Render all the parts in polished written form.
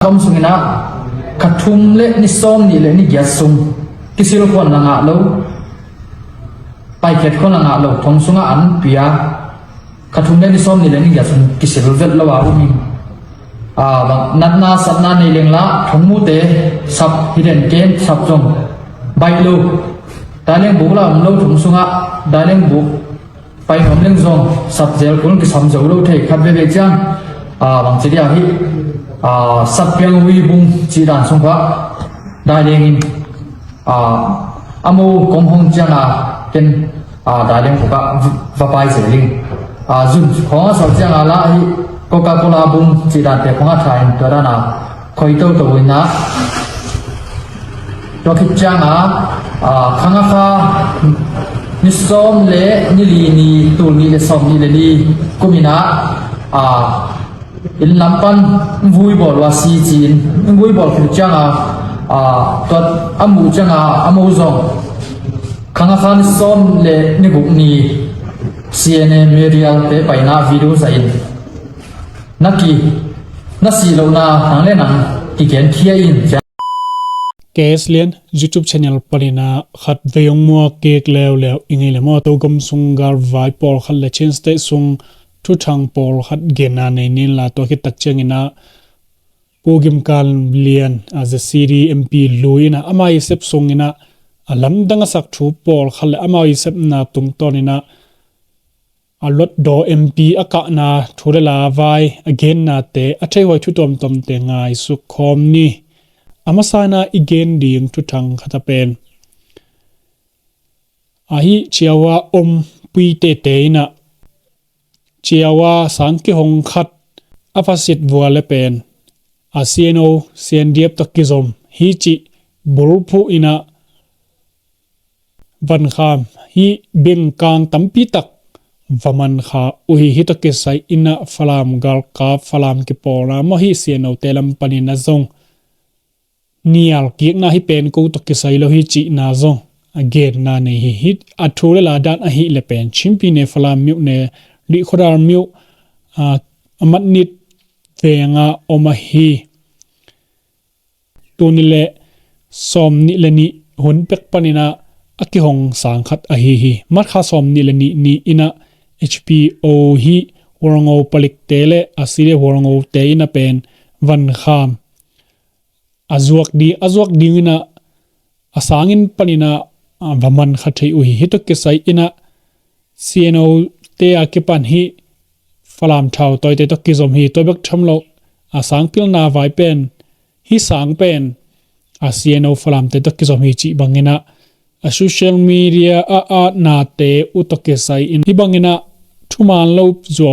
ทอมสุงนะขัดทุมเละนิซอมนี่เละนี่ยัดซุงกิสิลคนละงะเราไปเก็ดคนละงะเราทองสุงอันเปียขัดทุมเละนิซอมนี่เละนี่ยัดซุงกิสิลเวทละว่าอุ้มบางนัดนาสัตนาในเลี้ยงละทงมูเตสับฮิเดนเกนสับจงใบลูได้เลี้ยงบุกละเราทงสุงะได้เลี้ยงบุกไปหอมเลี้ยงซองสับเจลคนกิสามเจ้าเราเทขัดเวเวจังบางจีเดียฮิสับเพียงวิบุงจีดันสงขวาได้เลี้ยงอามูกงหงจังเป็นได้เลี้ยงบุกว่าไปเสลิงจุดของสับจังละฮิโคคาโคลาบุงจีดันเตะของไทยตัวนั้นคอยตัววินะตัวคิดจังข้างฟ้านิสอมเล่นิลีนีตูนีเลสอมนีเลนีกุมินะอินลำปันวุยบอลว่าซีจีนวุยบอลคือจังตัวอามูจังอามูซองข้างฟ้านิสอมเล่นิบุกนี CNA เมียร์เตะไปนาวิดีโอใส่นักกีนักสีเหล่านั้นทางเล่นนั้นที่เขียนเขียนจ้ะเกสเลียน YouTube channel ปรินาขัดเวียงมัวเกกแล้วอิงเอลมัวตัวกำสุงการไวปอลขัดเลเชนสเตสุงทุทางปอลขัดเกนาในนิลาตัวคิดตักเชงินะปูกิมการเลียนas a city MP ลุยนะอามาอิเซปสุงนะลำดังสักทูปอลขัดเลอามาอิเซปนาตุงตอนินะลดดอ MP อากานาทุเรลาไวอเกนนาเตอเทวชุตอมตอมเตงายสุขคอมนี่อามาสานาอีเกนดีงทุทังขัดเป็นฮิเชียวอมปีเตเตนะเชียวสังกิหงขัดอภัสิตวัวเลเป็นCNO CNDF ตะกิซอมฮิจิบุรุภูอินะวันขามฮิเบงกางตัมปีตักวมันขาอุฮิฮิตกิสัยอินะฟลามกัลกาฟลามกิปอลามฮิCNOเตลัมปนินาซงนิยัลกิกนาฮิเป็นกูตกิสัยโลฮิจินาซงเกนนาเนฮิฮิตอัทุเรลาดานอหิเลเป็นชิมปีเนฟลามมิวเนลิขดาร์มิวมัดนิดเวงาอมฮีตัวนิเลสอมนิเลนิหุนเป็กปนินาอกิหงสังขัดอหิฮิมัดข้าสอมนิเลนินีอินะ HPO ฮิวรองโอปลิกเตเลอาศิเรวรองโอเตอินะเป็นวันขามazwak di na asangin panina vaman khathei uhi hitok ke sai ina CNO te akipan hi falam thau toy te to kizom hi to bek thamlo asang pil na vai pen hi sang pen CNO falam te to kizom hi chi bangina social media na te utok ke sai in hi bangina thuman lo zo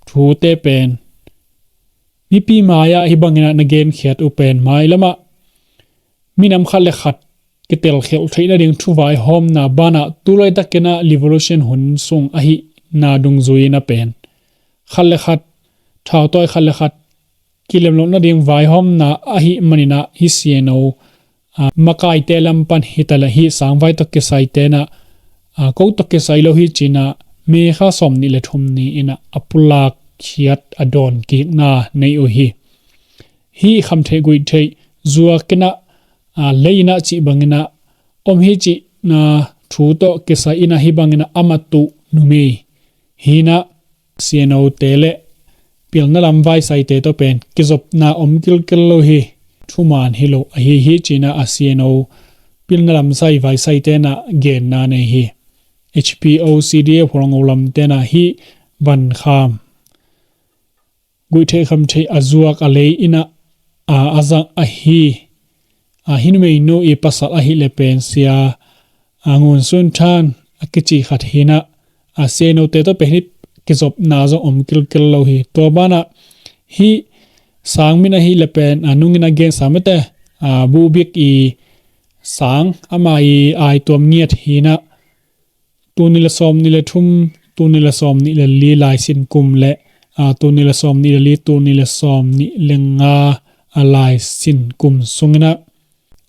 thu te pen BP maya hi bangina na gen khiat upen mai lama minam khalle khat ketel khel thaina ding thuwai hom na bana tulai takena revolution hun sung ahi na dung zuina pen khalle khat thau toy khalle khat kilem lo na ding vai hom na ahi manina hi CNO makai telam pan hitala hi sangwai to ke sai te na ko to ke sai lo hi china me kha som ni le thum ni ina apulak khiat adon ki na nei o hi kham the gui thei zuwa kena leina chi bangina om hi chi na thu to kesa ina hi bangina amatu numi hina CNO tele pilna lamwai sai te to pen kizop na om kil lo hi thuman hilo hi china CNO pilna lam sai vai sai te na gen na nei hi HPO CDF horangolam te na hi ban kham gui the kham the azuak alei ina azang ahi hinmei no e pasal ahi le pensia angun sun than akichi khat hina CNO te to pehni kizop na zo om kil lo hi to bana hi sangmina hi le pen anungina gen samete bu bik i sang amai ai tom niat hina tunila som ni le thum tunila som ni le li lai sin kum le tunila som ni le li tunila som ni lenga alai sin kum sungina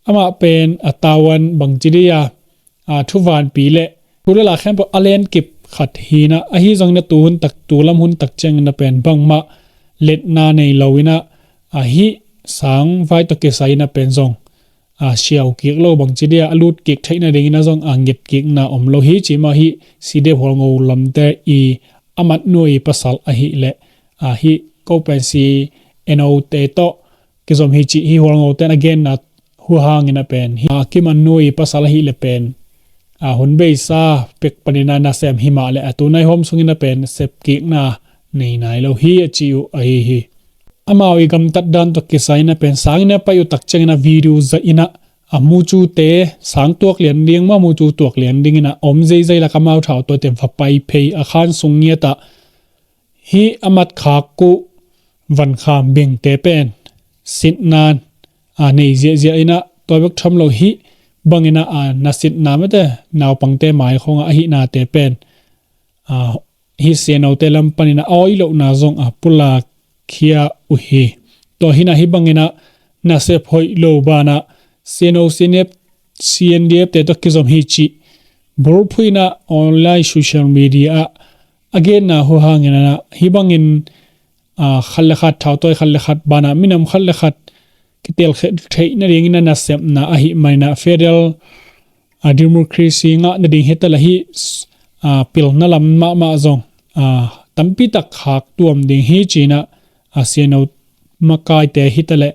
ama pen atawan bangchiria thuwan pi le pulala khan po alen kip khat hina ahi jongna tu lam hun tak cheng na pen bangma let na nei lowina hi sang vai to ke sai na pen zong siau kik lo bang chi dia alut kik thaina ding na zong angit kik na omlo hi chi ma hi side hol ngo lam te I amat noi pasal a hi le hi ko pen si eno te to ke zom hi chi hi hol ngo ten again na hu hang ina pen hi ki man noi pasal hi le pen hun be sa pek panina na sem hi ma le atunai hom sungina pen sep kik na nei nai lo hi chi u a hi amawi gam tat dan to kisai na pen sang na pa yu tak cheng na video za ina amu chu te sang tuak lian ding ma mu chu tuak lian ding ina om zai zai la kamau thau to te vapai phei a khan sung nia ta hi amat kha ku van kham beng te pen sit nan nei je je ina to bek tham lo hi bangina na sit na ma te naw pangte mai khonga hi na te pen hi se no te lam panina oi lo na zong pula khia uhi to hina hi bangina na se phoi lo bana CNO CNDF te to kizom hi chi bor phuina online social media again na ho hangena na hi bangin khalle khat thau toy khalle khat bana minam khalle khat kitel thei na ringina na sem na hi maina federal democracy nga na ding hetala hi pil na lam ma zong tampi tak khak tuam ding hi china CNO makai te hitale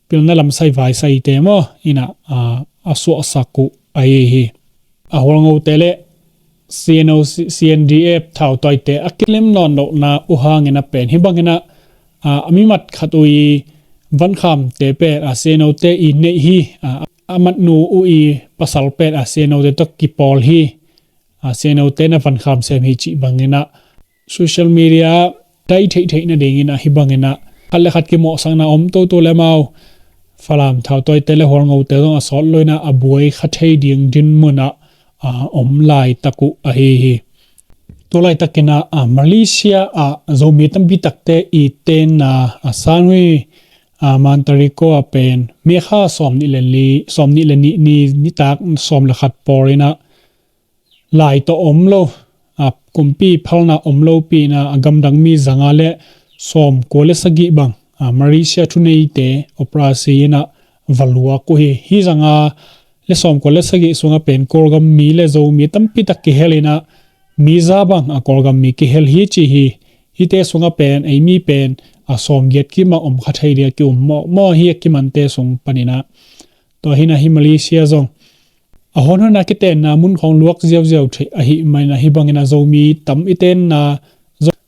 pilna lam sai vai sai te mo ina asu asaku ai hi ahorngo tele CNO CNDF thau toi te akilem non no na uhang ina pen hi bangena amimat khatui van kham te pe CNO te I ne hi amat nu ui pasal pe CNO te to kipol hi CNO te na van kham sem hi chi bangena social media tai thei na ding ina hi bangena khalle khat ki mo sang na om to le mau falam thau toi tele hor ngau te dong asol loina abuai khathei ding din muna om lai taku a hi to lai takena Malaysia zomi tambi takte I ten na asanwi mantariko pen mekha somni le ni tak som la khat porina lai to om lo kumpi phalna omlo pi na agam dang mi zanga le som kole sagi bang Malaysia thunei te operasi na valua ko hi zanga le som kole sagi sunga pen korgam mi le zo mi tampi tak ki helina mi za bang korgam mi ki hel hi chi hi te sunga pen ai mi pen som get ki ma om khathai dia ki mo hi ki man te sung panina to hina hi Malaysia zong ahon na kiten na mun khong luak ziaw thei hi mai na hi bangina zomi tam iten na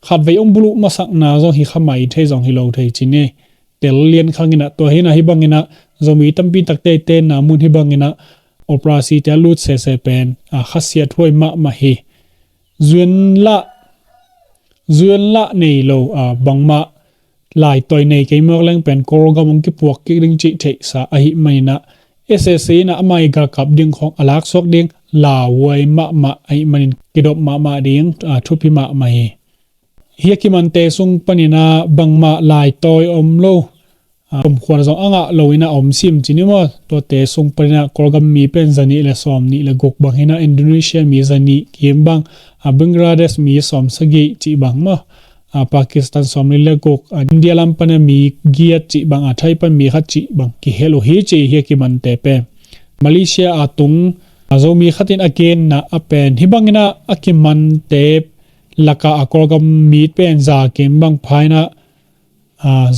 khat vei bulu masak na zo hi khamai thei zong hi lo thei chine tel lien khangina to hina hi bangina zomi tampi takte ten na mun hi bangina operasi te lut se pen khasia thoi ma hi zuan la nei lo bangma lai toy nei ke mok lang pen korgam ki puak ki ring chi thei sa hi mai na SSC na amai ga kap ding khong alak sok ding la wai ma ai manin kidop ma ding thupi ma hi hiaki man te sung panina bangma lai toy omlo khwar zo anga loina om sim chinimo to te sung panina korgam mi pen zani le som ni le gok bangina Indonesia mi zani kiembang Bangladesh mi som sagi chi bang ma Pakistan som ni le gok India lam pana mi giat chi bang thai pan mi khat chi bang ki hello hi chi hiaki man te pe Malaysia atung zo mi khatin again na apen hibangina akiman te laka akorgam mi pen za kiembang phaina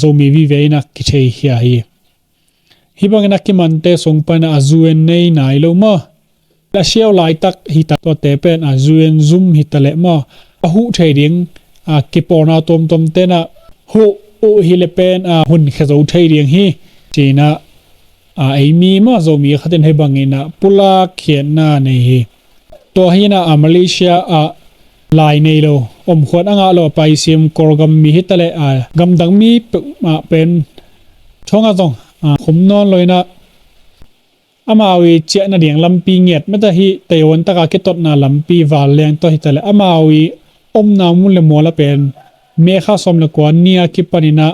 zo mi vi veina ki thei hi bangina ki mante song pana azuen nei nai lo ma la siao lai tak hi ta to te pen azuen zoom hi tale ma hu thei ding ki pona tom te na hu o hi le pen hun khazo thei ding hi china ai mi ma zo mi khaten he bangina pula khian na nei hi to hina Malaysia lai nei lo om khot anga lo pai sim korgam mi hitale gam dang mi pen thonga zong khum non loina amawi che na ding lampi nget mata hi tewon taka ketot na lampi wal leng to hitale amawi om na mun le mola pen me kha som le ko nia ki panina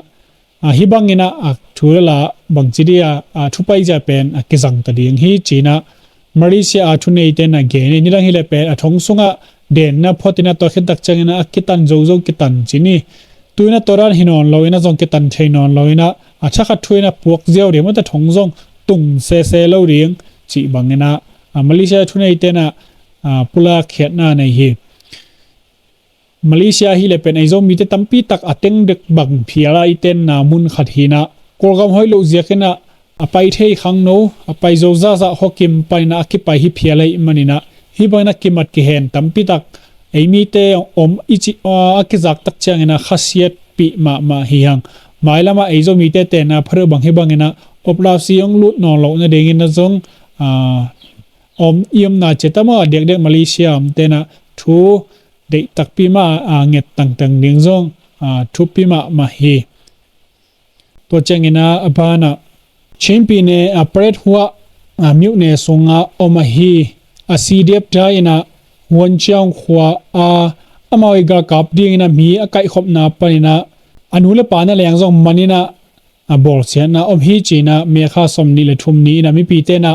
hibangina thurala bangchidia thupai ja pen akizang ta ding hi china Malaysia thunei te na ge ni lang hi le pe athong sunga den na photina to khetak changena akitan zo kitan chini ตุยนะตัวด้านหินอนเราอินะจงเกตันเทนอนเราอินะชักขัดทุยนะพวกเจียวเดี๋ยวมันจะถงจงตุ่งเซเราเรียงจีบังนะมาเลเซียทุนไอเตนะปุระเขียนนะในฮีมาเลเซียฮิเลเป็นไอโซมีแต่ตั้มปีตักอัดเต็งเด็กบังเพียร์ไอเตนนามุนขัดหินะกอลกำห้อยลูกเจียกันนะไปเทขังโนไปโจซาซาฮอกิมไปนะคิไปฮิเพียร์ไอมันนี่นะฮิบังนะกิมัดกิเห็นตั้มปีตักไอมีเตอมอิจิอากิจักตักเชียงนะขัสเยตปีมาฮิฮังหมายละมาไอโซมีเตเตนะเพอบังฮิบังนะอบลาซียงลุดนอนเราเนี่ยเด้งนะจงอมเอี่ยมนาเจตมาเด็กมาเลเซียเตนะทูเด็กตักปีมาเงียต่างๆเลี้ยงจงทุบปีมาเฮตัวเจงินะอบานะเชมปีเนเปรตหัวมิวเนสงาอมาเฮซีเดียบได้นะวันเชียงหัวมาวิกากับดิ้งนะมีไก่ขบนาปนินะอนุเลปานะเลี้ยงจงมันนี่นะบอลเสียนะฮีจีนะเมียข้าสมนี่เลยทุ่มนี้นะมีปีเตนะ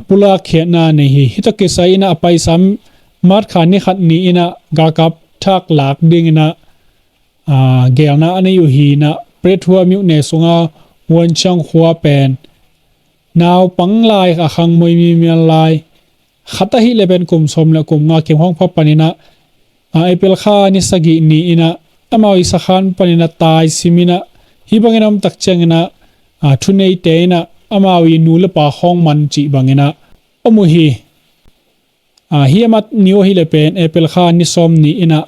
ปุระเขียนนะในฮิตกิสัยนะไปซ้ำมัดขานี่ขัดนี้นะกากับทักหลักดิ้งนะเกลนะอันนี้อยู่ฮีนะเปรตหัวมิวเนสงาวันช่างหัวเป็นนาวปังลายขังมวยมีลายขัดฮิเลเป็นกลุ่มสมและกลุ่มงาเก็บห้องพับปนินะไอเปิลข้านิสกินี้นะมาวิสักขันปนินะตายซิมินะฮิบังเงินตักเจงนะทุนในเตนะมาวินูเลปะห้องมันจีบังเงินอมุฮีฮิมัดนิวฮิเลเป็นเอเปิลข้านิสอมนี้นะ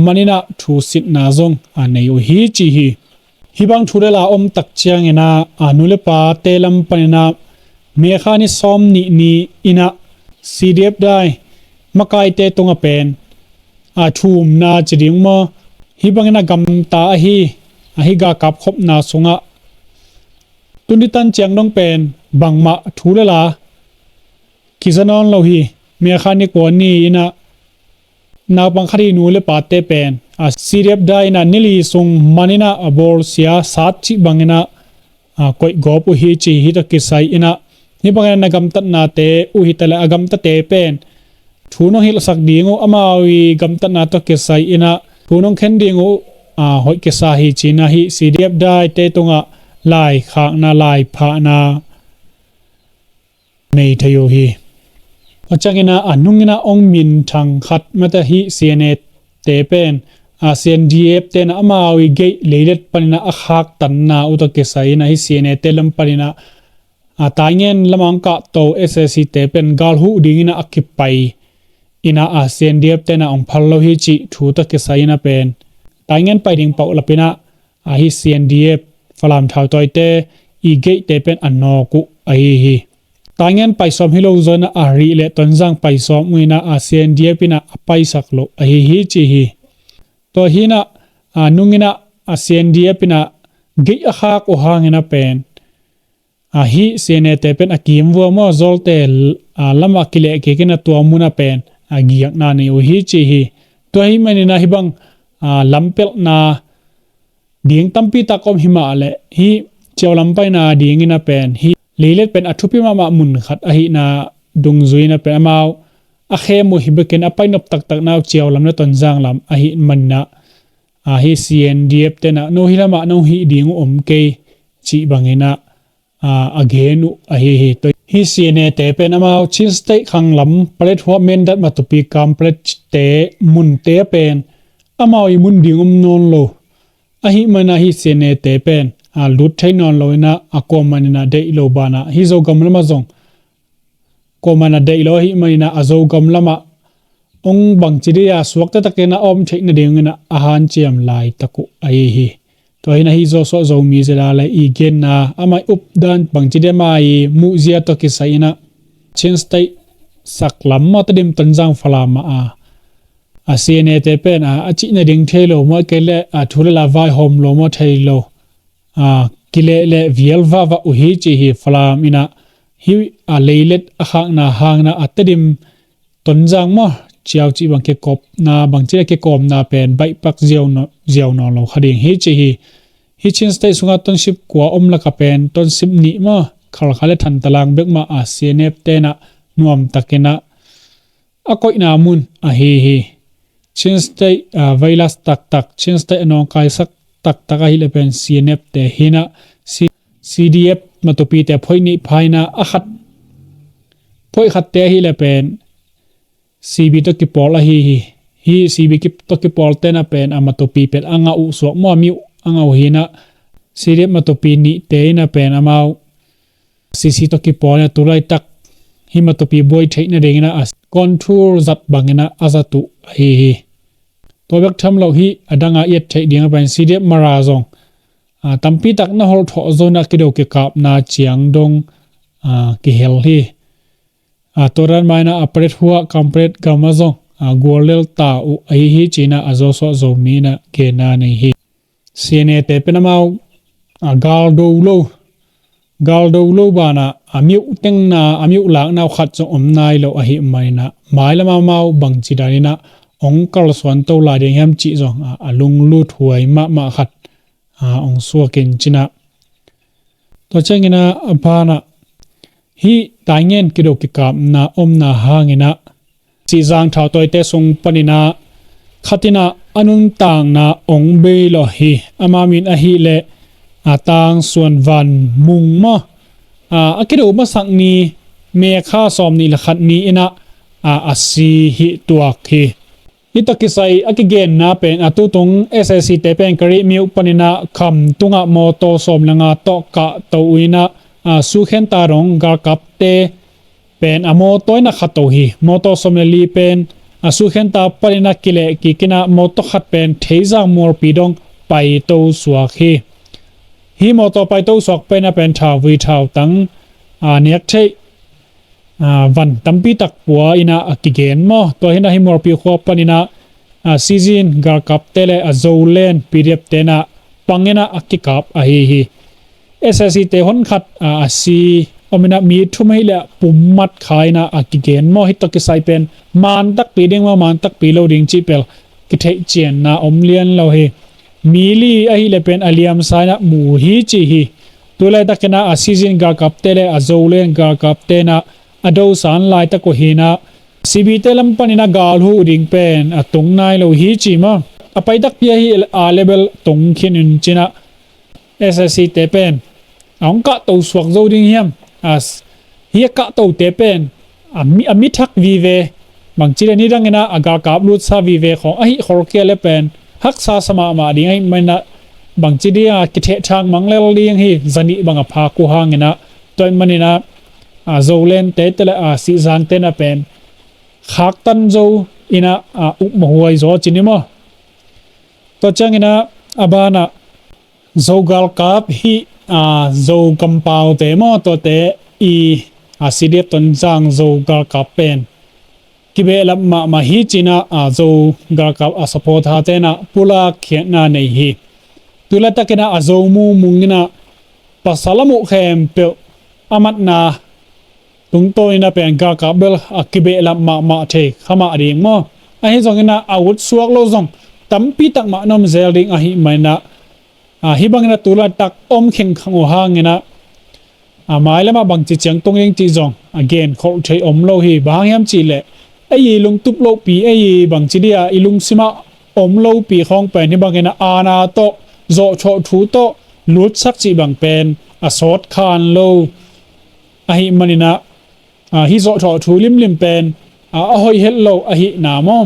มันนี่นะทูสิตนาจงในโอฮีจีฮิบังทุเรลาตักเจงนะนูเลปะเตลัมปนินะเมียข้านิสอมนี้อินะซีเดียบได้มาไกเตตงเป็นทูมนาจดิงมาฮิบังนะกำตาฮิกากับคบนาสงะตุนิตันเจียงน้องเป็นบังมาทูเลลากิจนอนเราฮีเมียขานิกวนนี่นะนาบังคดีนูเลปาเตเป็นซีเรียบได้นะนิลีสงมันนะบอลเสียสัตจิบังนะก็กอบอุฮิจีฮิตกิสัยนะฮิบังนะกำตัดนาเตอุฮิตละกำตัดเตเป็นทูน้องฮิลสักดีงูมาวิกำตัดนาตกิสัยนะทูน้องเข็นดีงูหอยกิสาฮิจีนะฮิซีเรียบได้เตตงะลายขางนาลายผานาในทโยฮีอาจารย์นะนุงนะองมินทางขัดมาแต่ฮิ CNA เตเป็นCNDF เตนะมาวิเกยเลเลตปนินะอักฮักตันนาอุตกิสายนะฮิ CNA เตลัมปนินะตายเงินละมังกะโต SSC เตเป็นกาลหูดิ้งนะอักขิไปอินะCNDF เตนะองพัลโลฮิจิทูตกิสายนะเป็นตายเงินไปดิ้งเป่าละเป็นนะฮิ CNDF ฟลามท้าวตัวเตอีเกตเตเป็นอันนอกุฮีตายเงินไปซ้อมฮิโลโซนะรีเลตอนจังไปซ้อมมือนะCNDFปินะไปสักโลฮีจีฮีตัวฮีนะนุงินะ CNDFปินะเกยอาคักโอฮังนะเป็นฮีCNAเตเป็นอากิมวัวมอโซลเตลำอักิเลเกกินะตัวมุนะเป็นกิยักนานีโอฮีจีฮีตัวฮีมันนะฮิบังลำเปิลนาเดียงตั้มปีตากอมหิมาเลฮีเจ้าลำไปนาเดียงนะเป็นฮีเลเลเป็นอัทุพิมามุนขัดฮีนาดุงซุยนะเป็นอมาวเคมุฮิบเกนอไปนบตักนาวเจ้าลำนะตอนจางลำฮีมันนะฮี CNDF เตนะโนฮิลามาโนฮิเดียงอมเกยจีบังเงนะเกนุฮีตัวฮี CNA เตเป็นอมาวชินสเตขังลำเปรตหัวเมนดัดมาตุปีกามเปรตเตมุนเตเป็นอมาวอีมุนเดียงอมนนโลฮิมันฮี CNA เตเป็นลุดใช้นอนลอยนะกอมันนะเดอิโลบานะฮิโซกัมละมาซงกอมันนะเดอิโลฮิมันนะอโซกัมละมาองบังจิริยาสวกตะตะเกนะอมใช้นะเดียงนะอาหารเจียมลายตะกุฮีตัวฮินะฮิโซโซโซมีเซลาเลอีเกนนะอามาอุปดันบังจิริยามาอีมูเซียตะกิไซนะเชนสเตสักลำมาตะดิมตันจังฟลามาCNA เตเป็นจินดิ่งเทโลมาเกเลทุเรลาไวโฮมโลมาเทโลกิเลเลวิเอลวาวอุฮิจิฮิฟลามินะฮิเลเลตฮังนะอัตดิมต้นจังมาเจ้าจีบังเกกบนาบังเจเกกบนาเป็นใบปักเจียวนอโลขดิ่งฮิจิฮิชินสเตสุงาต้นสิบกว่าละกเป็นต้นสิบนี้มาขลักเลทันตารางเบกมาCNF เตนะนวมตะเกนะก็อินามุนฮี ชินสเตไวรัสตักชินสเตนองกายสักตักฮิเลเป็น CNF แต่ฮินะ CDF มาตุปีแต่พอยนี้ภายนะอาขัดพอยขัดแต่ฮิเลเป็น CB ตกิปอลฮิCB กิตกิปอลเตนะเป็นอามาตุปีเป็นอ่างอุสวกมัวมิวอ่างฮินะ CDF มาตุปีนี้เตนะเป็นอามาCC ตกิปอลเนี่ยตุไลตักฮิมาตุปีบอยเทนะเด้งนะcontour zat bangena azatu hi to bek tham lo hi adanga yet thai ding ban CDF marazong tampi tak na hol tho zona kido ke kap na chiang dong ki hel hi toran maina operate huwa complete gamazong golel ta u ai hi china azo so zo mina ke na nei hi CNA te penamau galdo lo bana amiu teng na amiu lang na khat so nai lo a hi mai na mai lama mau bang chi dani na ong kal swan to la ding ham chi zong alung lu thuai ma khat ong suwa ken china to chengina apana hi taingen kido ki kap na na hangina si jang thau toy te sung panina khatina anun tang na ong be lo hi amamin a hi le atang suan van mung ma akido ma sang ni me kha som ni la khat ni ina asi hi tuak hi itakisai akigen na pen atu tung SSC te pen kari miu panina kham tunga moto som langa to ka to uina su khen ta rong gar kap te pen amo toina khato hi moto som li pen su khen ta panina kile ki kina moto khat pen theiza mor pidong pai to suwa hi hi moto pai to sok pen a pen thaw vi thaw tang nek thei van tampi tak puwa ina akigen mo to hina hi mor pi kho panina season gar kap tele azolen pdf tena pangena akikap a hi SSC te hon khat asi omina mi thumai le pummat khaina akigen mo hi to ki sai pen man tak pi ding ma man tak pi loading chi pel ki thei chen na omlian lo hi mili a hi le pen aliam saina mu hi chi hi tulai takena a season gar kap tele azolen gar kap tena ado san lai ta ko hina CB telam panina gal hu ding pen atung nai lo hi chi ma apai dak pia hi a level tung khin in china SSC te pen ong ka to swak zo ding hiam as hi ka to te pen ami thak vi ve bang chile ni rangena aga kap lut sa vi ve khong a hi khor ke le pen hak sa sama ma ding ai maina bang chi dia ki the thang manglel ding hi zani banga pha ku hangena toy manina zolen te tele si zang te na pen khak tan zo ina up mahuai zo chinimo to changina abana zogal kap hi zo kampau te mo to te i asidep ton jang zogal kap pen kibe lam ma hi china zo gal kap support ha te na pula khena nei hi tula takena azo mu mungina pasalamu khem pe amat na tung to ina pen ga ka bel akibe la ma the khama ring mo a hi zongina awut suak lo zong tampi tak ma nom zel ding a hi maina hi bangina tula tak om kheng khango hangena mai lama bang chi chang tong yeng chi zong again khol thei om lo hi bang yam chi le ai lung tup lo pi ai bang chi dia ilung sima om lo pi khong pen hi bangina ana to zo cho thu to lut sak chi bang pen a sot khan lo a hi manina hi zo tho thu lim pen a hoi hello a hi na mo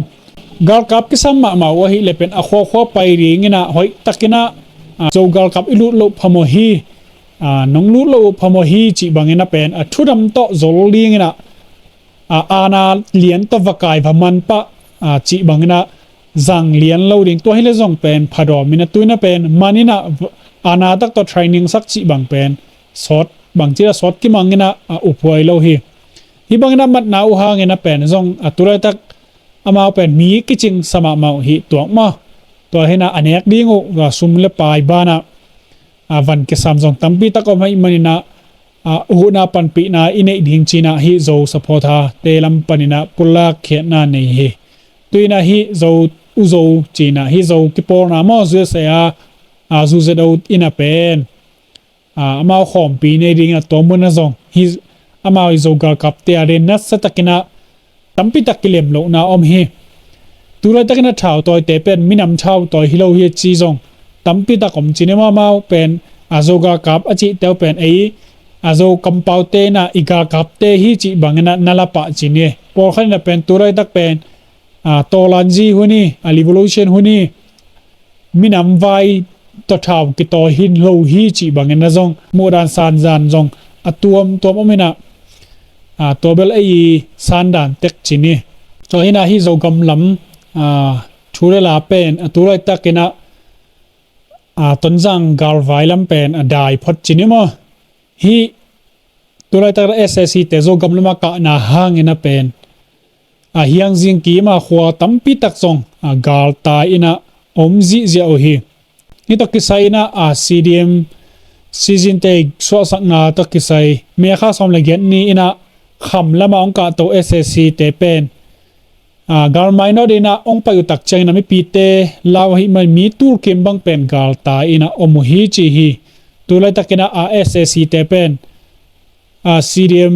gal kap ki sam ma wa hi le pen a kho pai ring ina hoi takina zo gal kap ilu lo phamo hi nong lu lo phamo hi chi bangena pen a thudam to zol ling ina ana lian to vakai bhaman pa chi bangena zang lian lo ding to hi le zong pen phado mina tuina pen manina ana tak to training sak chi bang pen sot bang chi sot ki mangena upoi lo hi hi bangna mat na u hangena pen zong atura tak amao pen mi kiching sama mau hi tuak ma to hena anek dingu ga sumle pai bana van ke samjong tampi takom hai manina u na pan pi na ine ding china hi zo support ha telam panina pulla khena nei hi tuina hi zo uzo china hi zo ki por na mo zu se zu ze do ina pen amao khom pi nei ding to mun zong hi amao zo ga kap te are na satakina tampi takilem lo na om hi ตุลาตักนัดเท้าตัวเตเป็นมินำเท้าตัวฮิโลเฮียจีซงตั้มปีตะกมจีเนมาเมาเป็นอาโซกากับอจิเตวเป็นอาโซกัมเปาเตนะอีกากับเตฮิจิบังนะนาลาปะจีเนพอขันนะเป็นตุลาตักเป็นโตลันจีหุนีรีโวลูชันหุนีมินำไวตัวเท้ากิตัวหินโลฮิจิบังนะซงโมดันซานซานซงตัวอมินะตัวเบลซานดานเต็กจีเนตัวหินะฮิโซกัมลำชูเรลาเป็นตุลาตักนะต้นจังกาลไวลัมเป็นได้พอดจีเนมฮีตุลาตักเอสเอซีเตโซกัมลมากะนาหางนะเป็นฮียังจิงกีมาขวาตั้มปีตักซงกาลตายอินะอมจิเจโอฮีนี่ตักกิไซนะซีดีเอ็มซีซินเตกสวสักนาตักกิไซเมียข้าสมเลเกนนี่อินะคำละมาองกาโตเอสเอซีเตเป็นกาลไม่นอดีนะองไปอุตักใจนะไม่ปีเตลาวหิมันมีตูร์เกมบังเป็นกาลตายอินะอมฮีจีฮีตุลาตักนะเอสเอซีเตเป็นซีดีเอ็ม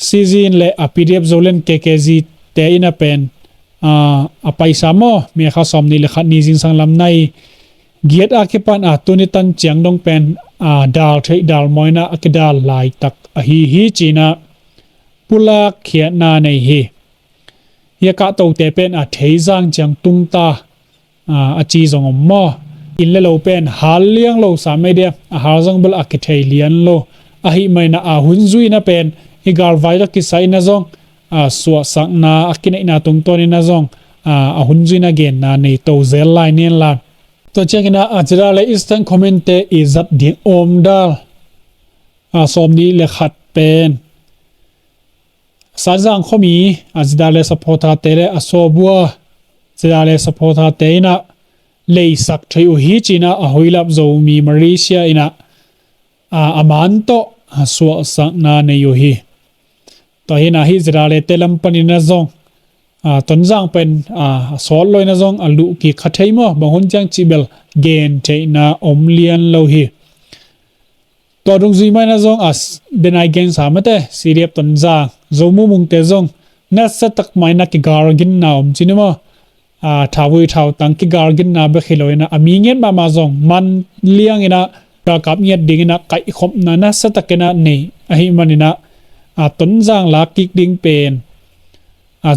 ซีซินและพีดีเอฟโซเลนเคเคซีเตอินะเป็นไปสามอเมียข้าสมนี่เลยขัดนิสินสังลำในเกียรติอาคิปันตุนิตันเจียงดงเป็นดาลเทดาลมอยนะอักดาลลายตักฮีจีนะปุลาเขียนาในฮีเฮียกะโตเตเป็นเทซังจังตุงตาจีซงอมมออินเลโลเป็นฮาลเลียงโลสามเดียฮาลซังเบลอักเทเลียนโลหิไม่นะหุนซุยนะเป็นฮิกาลไวตักกิไซนะซงสวสังนาอักินนาตุงตัวนี้นะซงหุนซุยนะเกนนาในโตเซลไลเนียนลาตัวเจ้ากินะZRA Eastern Commandเตอิจัดดิ่งอมดาลสมนี้เลขัดเป็นสารจังขมีZRA supporterเตเลอโซบัวZRA supporterเตนะเลยสักที่อุฮิจินะหอยลับโจมีมาเลเซียอินะอามันโตสวสังนาในยุฮีตัวเห็นฮิZRAเตลัมปนินะซงต้นจังเป็นสอลลอยนะซงลุกิขัดให้มั้งบางคนจังจิเบลเกนเจนะอมเลียนโลฮีตัวดงซีไม่นะซงเดนไอเกนสามเตซีเรียบต้นจังโจมุมุงเตซงนัสตักไม่นักการกินนาอมจินมั้งท้าวท้าวตั้งกิการกินนาเบขิโลยนะมีเงี้ยมาซงมันเลี้ยงอินะประกับเงี้ยดิ่งนะไก่ขมนะนัสตักนะนี่หิมันนะต้นจังลักกิกดิ่งเป็น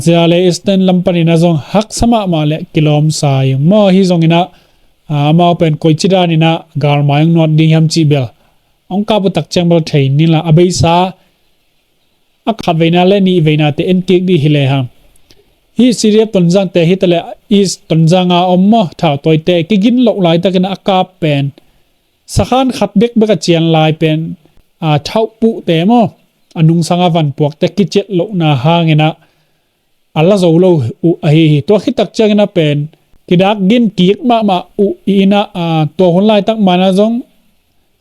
ZRA Eastern ลำปนินะซงฮักสมามาเลกิโลมสายมอฮิซงอินะมาเป็นกุยจิดานินะกาลมายังนอดดิ่งฮัมจิเบลองค์การบุตักจังเบลเทนนี่ละอเบยซาอักขัดเวนาเลนี่เวนาเตเอ็นกิกดีฮิเลฮัมฮิซีเรียบต้นจังเตฮิตเลอีสต้นจังอมมอท้าวตัวเตกิกินหลอกหลายตะกันอากาเป็นสักขันขัดเบกเบกเจียนลายเป็นเท้าปุเตมอนุงสังวันพวกแต่กิจเจหลอกนาหางนะอัลลาโซโลตัวคิดตักเจงนะเป็นกิดักกินกีกมาอีนะตัวคนไล่ตักมานะซง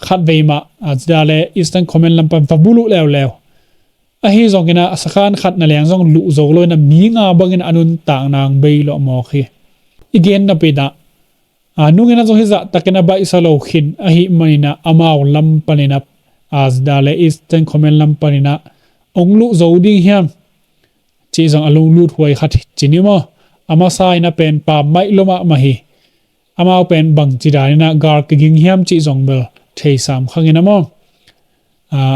ขัดเวมาZRA Eastern Command ลำปันฟับุลุแล้วซงกินะสักการขัดนั่นแหละซงลุโซโลนะมีงาบังกินอนุนต่างนางเบยโลมอคีอีเกนนะเป็นนุ่งกินะซงฮิซะตักกินะใบสโลขินมันนะอามาวลำปันนะZRA Eastern Command ลำปันนะองลุโซดิ้งเฮียมจีจังอารมณ์ลุดหวยขัดจีนิมออามาไซนะเป็นป่าไม้ลมะมาฮีอามาเป็นบังจีดานี่นะกาลกิงเฮียมจีจังเบลเทสามข้างนี้นะมอ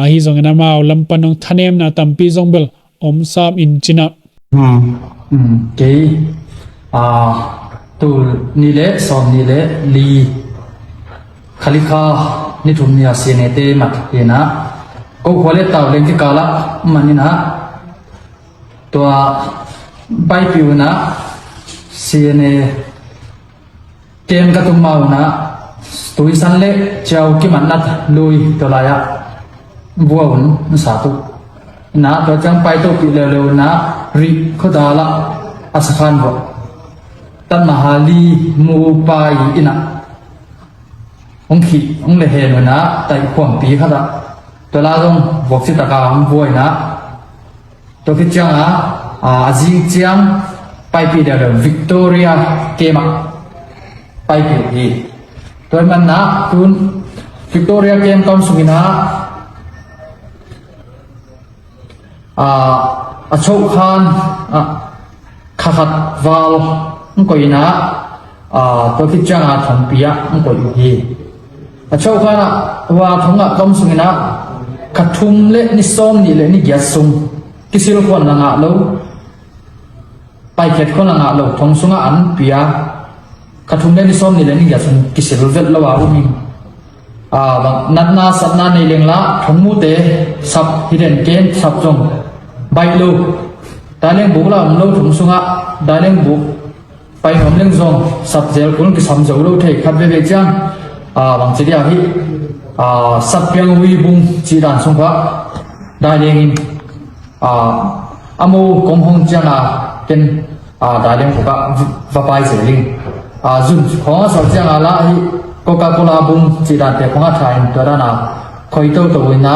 ฮีจังนะมาลำปันองทะเนมนะตัมปีจังเบลอมสามอินจินะเกตูนี่เละสอนนี่เละลีขลิกานี่ทุ่มเนี่ยเสียเนเตมัดเห็นนะก็หัวเล็ดตาเล่นที่กาละมันนี่นะตัวใบผิวนะCNAเกมกระตุ้มมานะตัวสันเล่เจ้ากิมันนัดลุยตัวลายะบัวหุ่นสาธุนะตัวจังไปตัวปีเร็วๆนะริเขาดาละอาสขันบ่ตันมหาลีมูปายอินะองขีองเลเฮนนะแต่ขวางปีเขาละตัวลาตรงบวกสิตะกาองบัวนะตัวคิดจังจิงจังไปปีเดียววิกตอเรียเกมไปปีตัวมันนะคุณวิกตอเรียเกมตอนสุกินะโชคานขัดวาล ก็ยินะตัวคิดจังทำปียก็อยู่ที่เช่าข้านะว่าทั้งต้มสุกินะขัดทุ่มเละนิสอมนี่เละนี่ยัดซุงกิสิลคนละงะเราไปเข็ดคนละงะเราทงสุงอันปียขัดทุ่มเละนิสอมนี่เละนี่ยัดซุงกิสิลเวทละว่าอุ้มิงนัดนาสัตนาในเลี้ยงละทงมูเตสับฮิเดนเกนสับจงใบลูได้เลี้ยงบุกละเราทงสุงะได้เลี้ยงบุกไปหอมเลี้ยงจงสับเจลคนกิสามเจ้าเราเทขัดเวเวจังบางทีเดียวที่สับเพียงวิบุงจีดันสงขวาได้เลี้ยงอามูกงหงจังเป็นได้เลี้ยงบุกว่าไปเสลิงจุดของสับจังละที่โคคาโคลาบุงจีดันเตะของไทยตัวนั้นคอยตัววินะ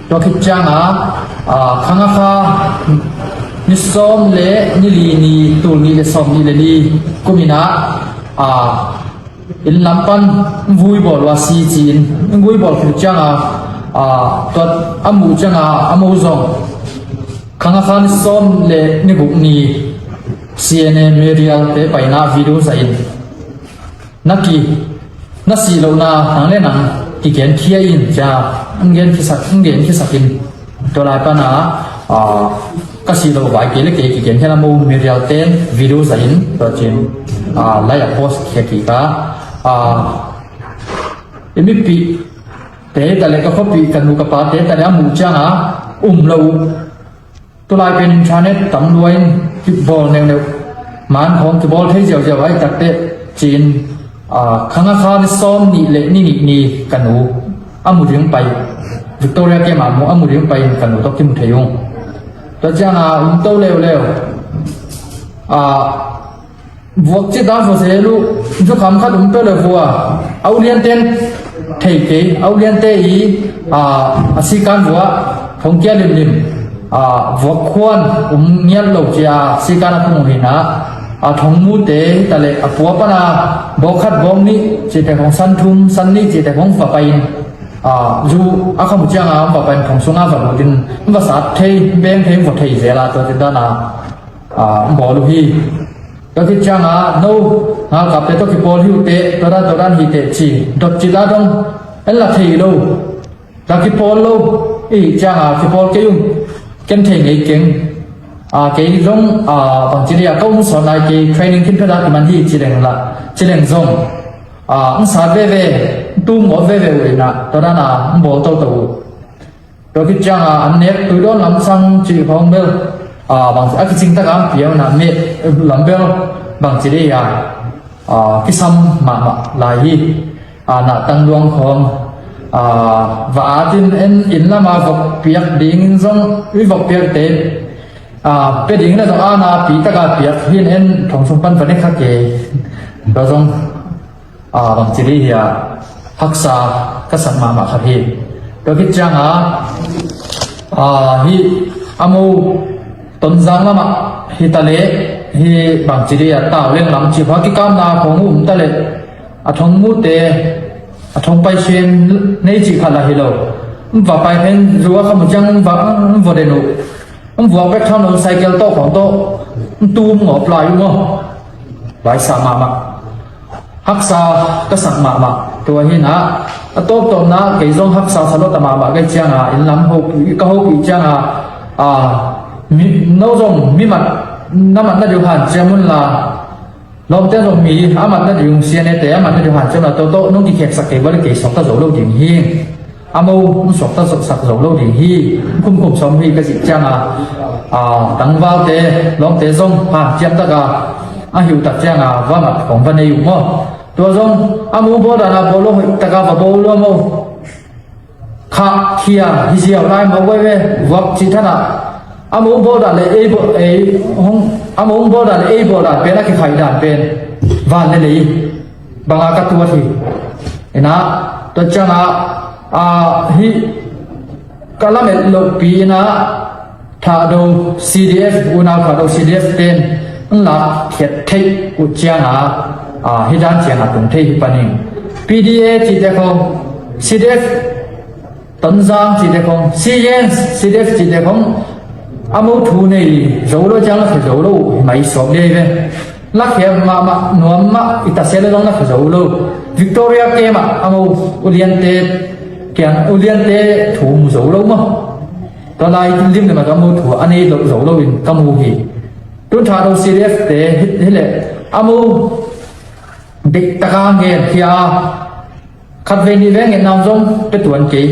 ตัวคิดจังข้างข้านิสอมเละนิลีนีตูนีเลสอมนีเลนีกุมินะอินลำปันวุยบอลว่าซีจีนวุยบอลคือจังตัวอามูจังอามูซองข้างข้านิสอมเละนิบุกนี CNA เมียร์เตะไปหน้าวิดีโอใส่นักกีนักสีเหล่านั้นทางเล่นนังที่เขียนเขียนจะอังเขียนที่สักินตัวลายปัญหาก็สีเหล่าไว้เกี่ยวกับที่เขียนแค่ละมูมีเรียลเต้นวิดีโอใส่ตัวจริงไล่โพสเขียนกี่ก้ามีปีเตะแต่เล็กก็พบปีกันมุกปาเตะแต่เนี้ยมูจังเราตัวลายเป็นอินเทอร์เน็ตตั้งด้วยฟุตบอลแนวมันของฟุตบอลที่เจ้าไว้จัดเตะจีนข้างข้านี่ซ้อมนี่เละนี่กันหนูอามุริงไปวิกตอเรียแกมาโมอามุริงไปกันหนูต้องกินเทียงตัวจ้างอุ้มโตเร็วบวกจิตด้านฝ่ายลูกจุกคำขัดอุ้มโตเร็วว่าเอาเรียนเต้นเทเกเอาเรียนเตอีสิการวัวของแกลิมบวกควนอุ้มเงี้ยลูกจ้าสิการพุ่งหินะทงมูเตแต่เลยปัวปนาบอกขัดบอกนี้จิตแต่ของสันทุมสันนี้จิตแต่ของฝ่ายอยู่ขมุจังฝ่ายของสุงาฝ่ายดินภาษาไทยเบงไทยฝ่ายไทยเจราตัวติดด้านบอลูฮีก็คิดจังโน้กับเตตัวคิปอลฮิวเตตัวด้านฮิเตจีดอกจิลาดงเอลลาไทยโลกับคิปอลโลอีจังคิปอลเกี่ยงเก่งไทยเก่งcái giống bằng chỉ là công sở này cái training kinh tế là mình đi chỉ là giống ông xã về tu một về rồi nè đó là bộ tàu tàu rồi cái trang anh nếp từ đó làm sang chỉ phong bel bằng cái chính tác am phía là mẹ làm bel bằng chỉ là cái xăm mà là gì là tăng luồng không và tin em in là mà vật việc điên giống với vật việc tệเป็นดิ่งเลยตรงปีตะกาเปียกหินเอ็นทองสมปันฟันได้ขัดเกยเราต้องบางทีเดียฮักษากษัตริย์มาขัดเฮเราคิดจังฮีอามูต้นจังละมาฮีทะเลฮีบางทีเดียตาเลี้ยงลำจีบฮักกิกามนาของอุ้มทะเลทองมูเตทองไปเชนในจีขัดละฮิโลว่าไปเป็นรัวขมุจังว่าเดนุวัวไปทำรถไซเคิลโต้ของโต้ตูมหงอปลายมั้งไว้สามาฮักษาก็สั่งมาตัวเห็นนะโต้ตัวนะเกี่ยงฮักษาสลดตมาก็เจียงอินลำหกก็หกเจียงมีน้องจงมีมันน้ำมันนั่นอยู่หันเจียมุนละลมเต้นลมมีอามันนั่นอยู่เสียในแต่อามันนั่นอยู่หันเจียมละโต้น้องที่เขียนสักเกี่ยวกับเกี่ยวกับตัวโจโลดิ่งหิ้งอามูสอบตั้งสักโจโลดิ่งหิ้งคุ้มสมหิ้งก็สิเจียงตั้งว่าเตะลองเตะส่งผ่านเจียมตะกาหิวตัดเจียงว่ามันของวันนี้อยู่มั้งตัวส่งอามูบอดานาบอลตะกาบอลมั้งข้าเขียฮิเซียวไล่มาไว้วักจิตนะอามูบอดาเลยห้องอามูบอดาเลยบอดาเป็นอะไรขายด่านเป็นวันนี้บางอากัตัวที่นะตัวเจ้าฮิกาลเมลปีนะถ้าดู CDF อุณาถ้าดู CDF เป็นหลักเขียนเทอุจจาระฮิจานเจียงตรงเทปนิง PDA จีเดคง CDF ต้นจางจีเดคง CN CDF จีเดคง amo thu này dấu lo chăng là phải dấu lo mấy số đây về lắc hè mà nuông mà ít xe là là phải dấu lo Victoria kia mà amo Oriente kian Oriente thu dấu lo màตอนไล่ริมเนี่ยมันก็มูถูอันนี้เราเราวินก็มูฮีตุนชาเราซีเรียสเตะฮิเลอามูเด็กตะการเงี้ยที่อาขัดเวนีเวงเงินนำจงเป็นตัวอันกี้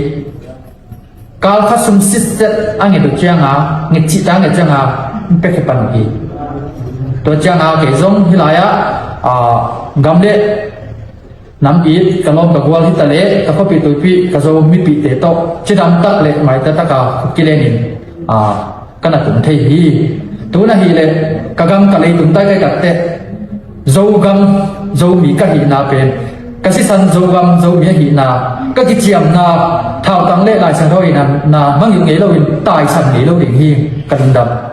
การขัดสมสิทธิ์อันเงี้ยตัวเจ้าหาเงี้ยจิตอันเงี้ยเจ้าหาเป็นแค่ปัญหาตัวเจ้าหาเกี่ยจงฮิลายะกำเล่น้ำอีดกระลองกระวัวที่ทะเลตะก็ปีตัวปีกระโจมมีปีเตะโตจีดำตักเละหมายตะตะกากิเลนินกันตุนเทียตัวนั้นฮีเละกะกำกะเลยตุนใต้กัดเตะโจกำโจมีกะหีนาเป็นกะสิสันโจกำโจมีหีนากะกิเจียมนาเท่าตังเละลายสังเท่าอีนั้นนามั่งอยู่เงี้ยเราตายสันเงี้ยเราดิ่งฮีกันดำ